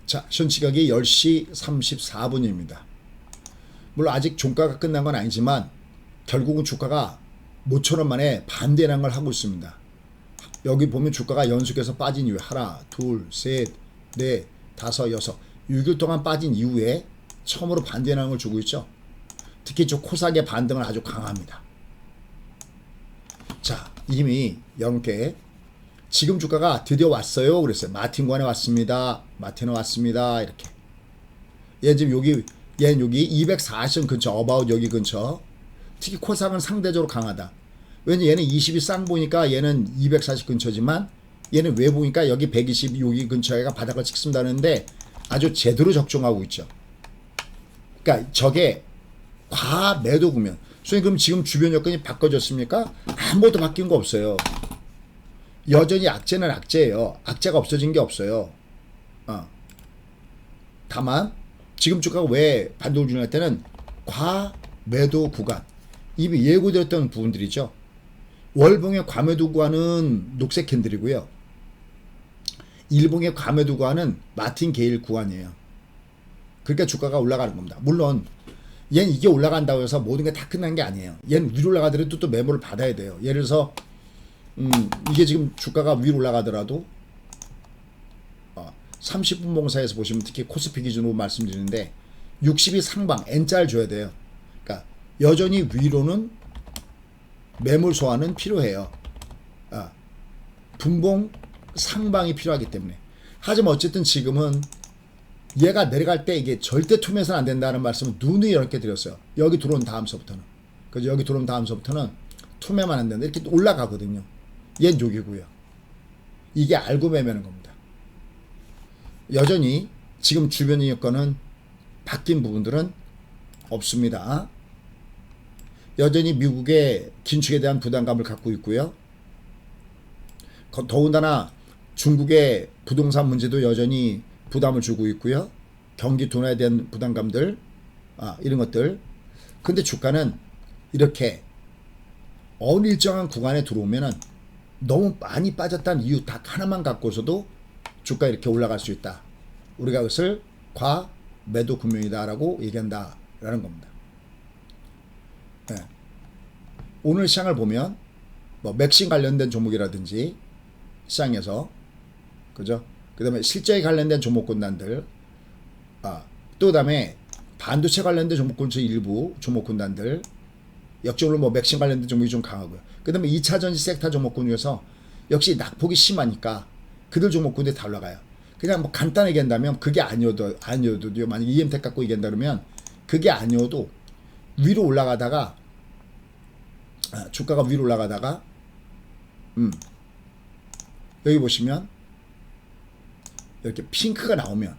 자, 현 시각이 10시 34분입니다. 물론 아직 종가가 끝난 건 아니지만 결국은 주가가 모처럼 만에 반대라는 걸 하고 있습니다. 여기 보면 주가가 연속해서 빠진 이후에 하나, 둘, 셋, 넷, 다섯, 여섯 6일 동안 빠진 이후에 처음으로 반대라는 걸 주고 있죠. 특히 저 코스닥의 반등은 아주 강합니다. 자, 이미 여러분께 지금 주가가 드디어 왔어요. 그랬어요. 마틴 구간에 왔습니다. 마틴에 왔습니다. 이렇게. 얘 지금 얘는 여기 240선 근처, 어바웃 여기 근처. 특히 코스닥은 상대적으로 강하다. 왜냐면 얘는 20이 쌍 보니까 얘는 240 근처지만 얘는 왜 보니까 여기 120 여기 근처에가 바닥을 찍습니다는데 아주 제대로 적중하고 있죠. 그러니까 저게 과매도 구면. 선생님 그럼 지금 주변 여건이 바꿔졌습니까? 아무것도 바뀐 거 없어요. 여전히 악재는 악재예요. 악재가 없어진 게 없어요. 다만 지금 주가가 왜 반동을 주는 때는 과매도 구간. 이미 예고되었던 부분들이죠. 월봉의 과매도 구간은 녹색 캔들이고요. 일봉의 과매도 구간은 마틴 게일 구간이에요. 그러니까 주가가 올라가는 겁니다. 물론 얘는 이게 올라간다고 해서 모든 게 다 끝난 게 아니에요. 얘는 위로 올라가더라도 또 매물을 받아야 돼요. 예를 들어서 이게 지금 주가가 위로 올라가더라도 30분 봉사에서 보시면 특히 코스피 기준으로 말씀드리는데 60이 상방 N자를 줘야 돼요. 그러니까 여전히 위로는 매물 소화는 필요해요. 분봉 상방이 필요하기 때문에. 하지만 어쨌든 지금은 얘가 내려갈 때 이게 절대 투매선 안 된다는 말씀을 누누이 이렇게 드렸어요. 여기 들어온 다음서부터는. 그죠? 여기 들어온 다음서부터는 투매만 안 된다. 이렇게 올라가거든요. 얘는 여기고요. 이게 알고 매매는 겁니다. 여전히 지금 주변의 여건은 바뀐 부분들은 없습니다. 여전히 미국의 긴축에 대한 부담감을 갖고 있고요. 더군다나 중국의 부동산 문제도 여전히 부담을 주고 있고요. 경기 둔화에 대한 부담감들, 이런 것들. 근데 주가는 이렇게 어느 일정한 구간에 들어오면은 너무 많이 빠졌다는 이유 딱 하나만 갖고서도 주가 이렇게 올라갈 수 있다. 우리가 그것을 과매도 금융이다라고 얘기한다라는 겁니다. 네. 오늘 시장을 보면 뭐 맥신 관련된 종목이라든지 시장에서 그죠? 그다음에 실적에 관련된 종목군단들, 또 그다음에 반도체 관련된 종목군체 일부 종목군단들, 역적으로 뭐 맥신 관련된 종목이 좀 강하고요. 그다음에 2차 전지 섹터 종목군 중에서 역시 낙폭이 심하니까 그들 종목군들이 다 올라가요. 그냥 뭐 간단하게 한다면 그게 아니어도요. 만약 EM텍 갖고 얘기한다 그러면 그게 아니어도 위로 올라가다가 주가가 위로 올라가다가 여기 보시면 이렇게 핑크가 나오면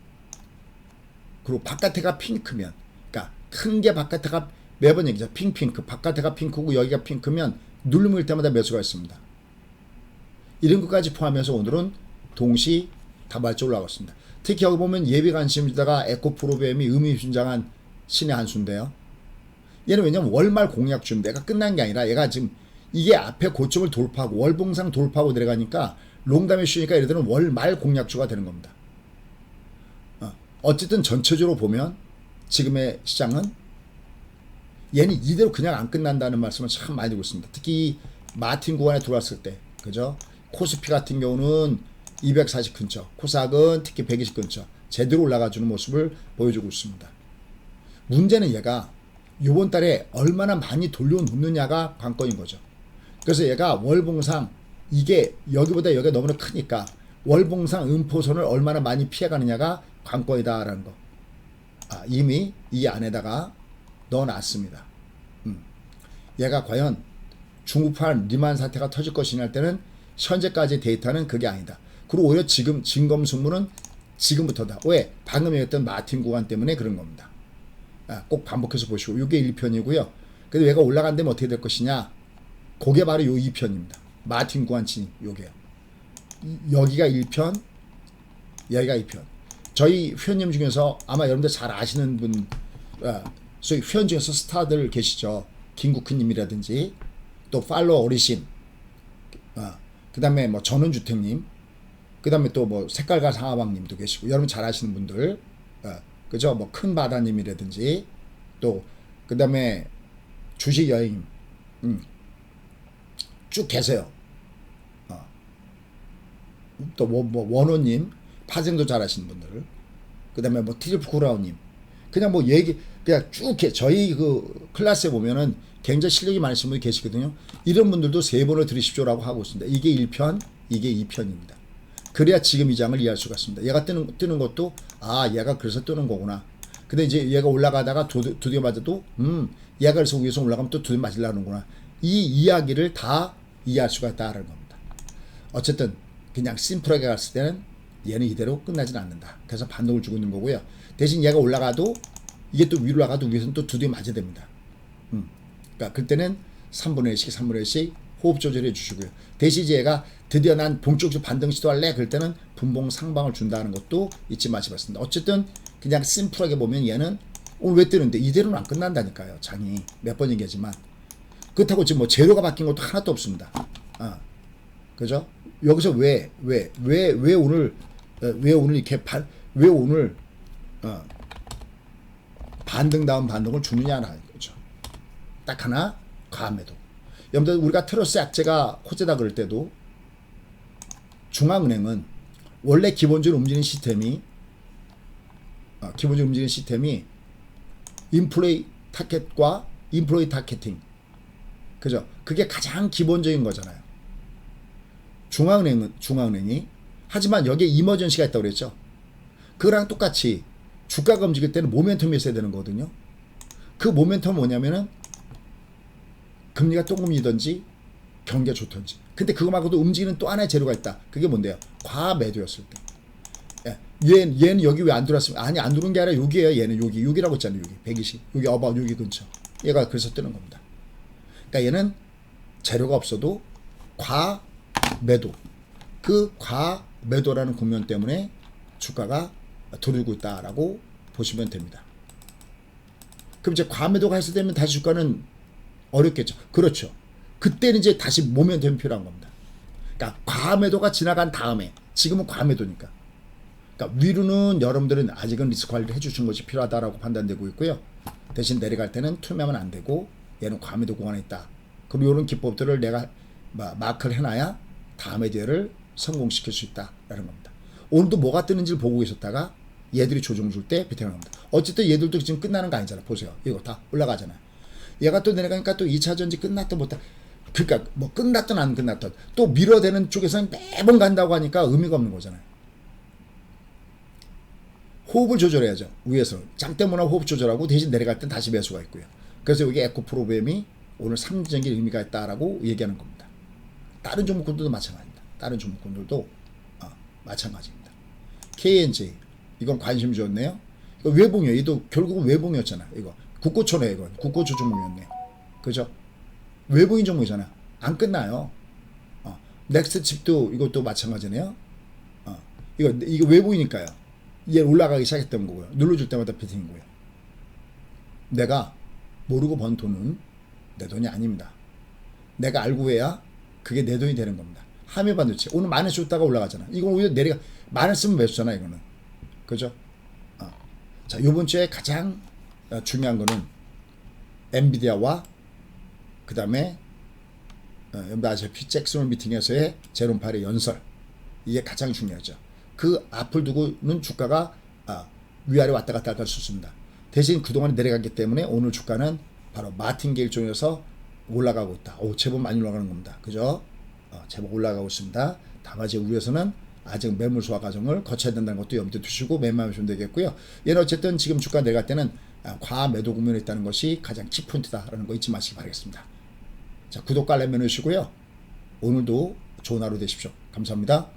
그리고 바깥에가 핑크면 그러니까 큰 게 바깥에가 매번 얘기죠. 핑크 바깥에가 핑크고 여기가 핑크면 누름일 때마다 매수가 있습니다. 이런 것까지 포함해서 오늘은 동시 다발적으로 올라갔습니다. 특히 여기 보면 예비 관심주다가 에코프로비엠이 의미심장한 신의 한 수인데요. 얘는 왜냐면 월말 공약주인데 얘가 끝난 게 아니라 얘가 지금 이게 앞에 고점을 돌파하고 월봉상 돌파하고 내려가니까 롱담에 쉬니까 예를 들면 월말 공약주가 되는 겁니다. 어쨌든 전체적으로 보면 지금의 시장은 얘는 이대로 그냥 안 끝난다는 말씀을 참 많이 드리고 있습니다. 특히 마틴 구간에 들어왔을 때, 그죠? 코스피 같은 경우는 240 근처, 코스닥은 특히 120 근처 제대로 올라가주는 모습을 보여주고 있습니다. 문제는 얘가 이번 달에 얼마나 많이 돌려놓느냐가 관건인 거죠. 그래서 얘가 월봉상 이게 여기보다 여기가 너무나 크니까 월봉상 음포선을 얼마나 많이 피해가느냐가 관건이다라는 거. 이미 이 안에다가 넣어놨습니다. 얘가 과연 중국판 리만 사태가 터질 것이냐 할 때는 현재까지 데이터는 그게 아니다. 그리고 오히려 지금 진검승부는 지금부터다. 왜? 방금 얘기했던 마틴 구간 때문에 그런 겁니다. 꼭 반복해서 보시고 이게 1편이고요. 근데 얘가 올라간다면 어떻게 될 것이냐? 그게 바로 요 2편입니다. 마틴 구간 진 요게요. 여기가 1편, 여기가 2편. 저희 회원님 중에서 아마 여러분들 잘 아시는 분, 소위 회원 중에서 스타들 계시죠. 김국희님이라든지 또 팔로워 어리신, 그 다음에 뭐 전원주택님, 그 다음에 또 뭐 색깔과 상하방님도 계시고 여러분 잘 아시는 분들, 그죠? 뭐 큰 바다님이라든지 또 그 다음에 주식 여행 쭉 계세요. 또 뭐 원호님, 파생도 잘 하시는 분들, 그 다음에 뭐 트리플 쿠라우님, 그냥 뭐 얘기 그냥 쭉 저희 그 클래스에 보면은 굉장히 실력이 많으신 분이 계시거든요. 이런 분들도 3번을 들으십시오라고 하고 있습니다. 이게 1편, 이게 2편입니다. 그래야 지금 이 장을 이해할 수가 있습니다. 얘가 뜨는 것도 얘가 그래서 뜨는 거구나. 근데 이제 얘가 올라가다가 두드려 맞아도 얘가 그래서 위에서 올라가면 또 두드려 맞으려는구나. 이 이야기를 다 이해할 수가 있다는 겁니다. 어쨌든 그냥 심플하게 갔을 때는 얘는 이대로 끝나진 않는다. 그래서 반동을 주고 있는 거고요. 대신 얘가 올라가도 이게 또 위로 올라가도 위에서는 또 두드려 맞아야 됩니다. 그러니까 그때는 3분의 1씩 3분의 1씩 호흡 조절해 주시고요. 대신 이제 얘가 드디어 난 본격적으로 반등 시도할래? 그럴 때는 분봉 상방을 준다는 것도 잊지 마시겠습니다. 어쨌든 그냥 심플하게 보면 얘는 오늘 왜 뜨는데 이대로는 안 끝난다니까요. 장이 몇 번 얘기하지만 그렇다고 지금 뭐 재료가 바뀐 것도 하나도 없습니다. 그죠? 여기서 왜 오늘 이렇게 왜 오늘 반등 다음 반등을 주느냐는 거죠. 딱 하나 과매도. 여러분들 우리가 트러스 약재가 호재다 그럴 때도 중앙은행은 원래 기본적으로 움직이는 시스템이 인플레이 타켓과 인플레이 타켓팅, 그죠? 그게 가장 기본적인 거잖아요. 중앙은행이 하지만 여기에 이머전시가 있다고 그랬죠. 그거랑 똑같이 주가가 움직일 때는 모멘텀이 있어야 되는 거거든요. 그 모멘텀은 뭐냐면은 금리가 똥금리든지 경기가 좋든지. 근데 그거 말고도 움직이는 또 하나의 재료가 있다. 그게 뭔데요? 과매도였을 때. 얘는 여기 왜 안 들어왔으면, 아니 안 들어온 게 아니라 여기에요. 얘는 여기라고 했잖아요. 여기 120 여기 여기 근처. 얘가 그래서 뜨는 겁니다. 그러니까 얘는 재료가 없어도 과매도, 그 과매도라는 국면 때문에 주가가 들고 있다라고 보시면 됩니다. 그럼 이제 과매도가 해소되면 다시 주가는 어렵겠죠. 그렇죠. 그때는 이제 다시 모멘텀이 필요한 겁니다. 그러니까 과매도가 지나간 다음에, 지금은 과매도니까. 그러니까 위로는 여러분들은 아직은 리스크 관리를 해주신 것이 필요하다라고 판단되고 있고요. 대신 내려갈 때는 투매하면 안 되고 얘는 과매도 구간에 있다. 그리고 이런 기법들을 내가 마크를 해놔야 다음에 대회를 성공시킬 수 있다라는 겁니다. 오늘도 뭐가 뜨는지를 보고 계셨다가 얘들이 조정 줄 때 비트가 나옵니다. 어쨌든 얘들도 지금 끝나는 거 아니잖아. 보세요. 이거 다 올라가잖아. 얘가 또 내려가니까 또 2차 전지 끝났든 못했든, 그러니까 뭐 끝났든 안 끝났든 또 밀어대는 쪽에서는 매번 간다고 하니까 의미가 없는 거잖아요. 호흡을 조절해야죠. 위에서 장 때문에 호흡 조절하고 대신 내려갈 땐 다시 매수가 있고요. 그래서 여기 에코 프로그램이 오늘 상징적인 의미가 있다라고 얘기하는 겁니다. 다른 종목군들도 마찬가지입니다. 다른 종목군들도 마찬가지입니다. KNG 이건 관심 주었네요. 이거 외봉이에요. 이도 결국은 외봉이었잖아. 이거 국고초네. 이건 국고초 종목이었네. 그죠? 외봉인 종목이잖아. 안 끝나요. 넥스트 칩도 이것도 마찬가지네요. 이거 외봉이니까요. 얘 올라가기 시작했던 거고요. 눌러줄 때마다 비트인 거예요. 내가 모르고 번 돈은 내 돈이 아닙니다. 내가 알고 해야 그게 내 돈이 되는 겁니다. 함유 반도체 오늘 만원 줬다가 올라가잖아. 이건 오히려 내려가, 만원 쓰면 매수잖아. 이거는. 그죠? 자, 요번 주에 가장 중요한 거는 엔비디아와 그 다음에 여러분들 아시다시피 잭슨 미팅에서의 제롬 파일의 연설, 이게 가장 중요하죠. 그 앞을 두고는 주가가 위아래 왔다 갔다 할 수 있습니다. 대신 그동안 내려갔기 때문에 오늘 주가는 바로 마틴게일 쪽에서 올라가고 있다. 제법 많이 올라가는 겁니다. 그죠? 제법 올라가고 있습니다. 다만 제 위에서는 아직 매물 소화 과정을 거쳐야 된다는 것도 염두에 두시고 매매하시면 되겠고요. 얘는 어쨌든 지금 주가 내려갈 때는 과매도 국면에 있다는 것이 가장 키포인트다라는 거 잊지 마시기 바라겠습니다. 자, 구독과 알람 해주시고요. 오늘도 좋은 하루 되십시오. 감사합니다.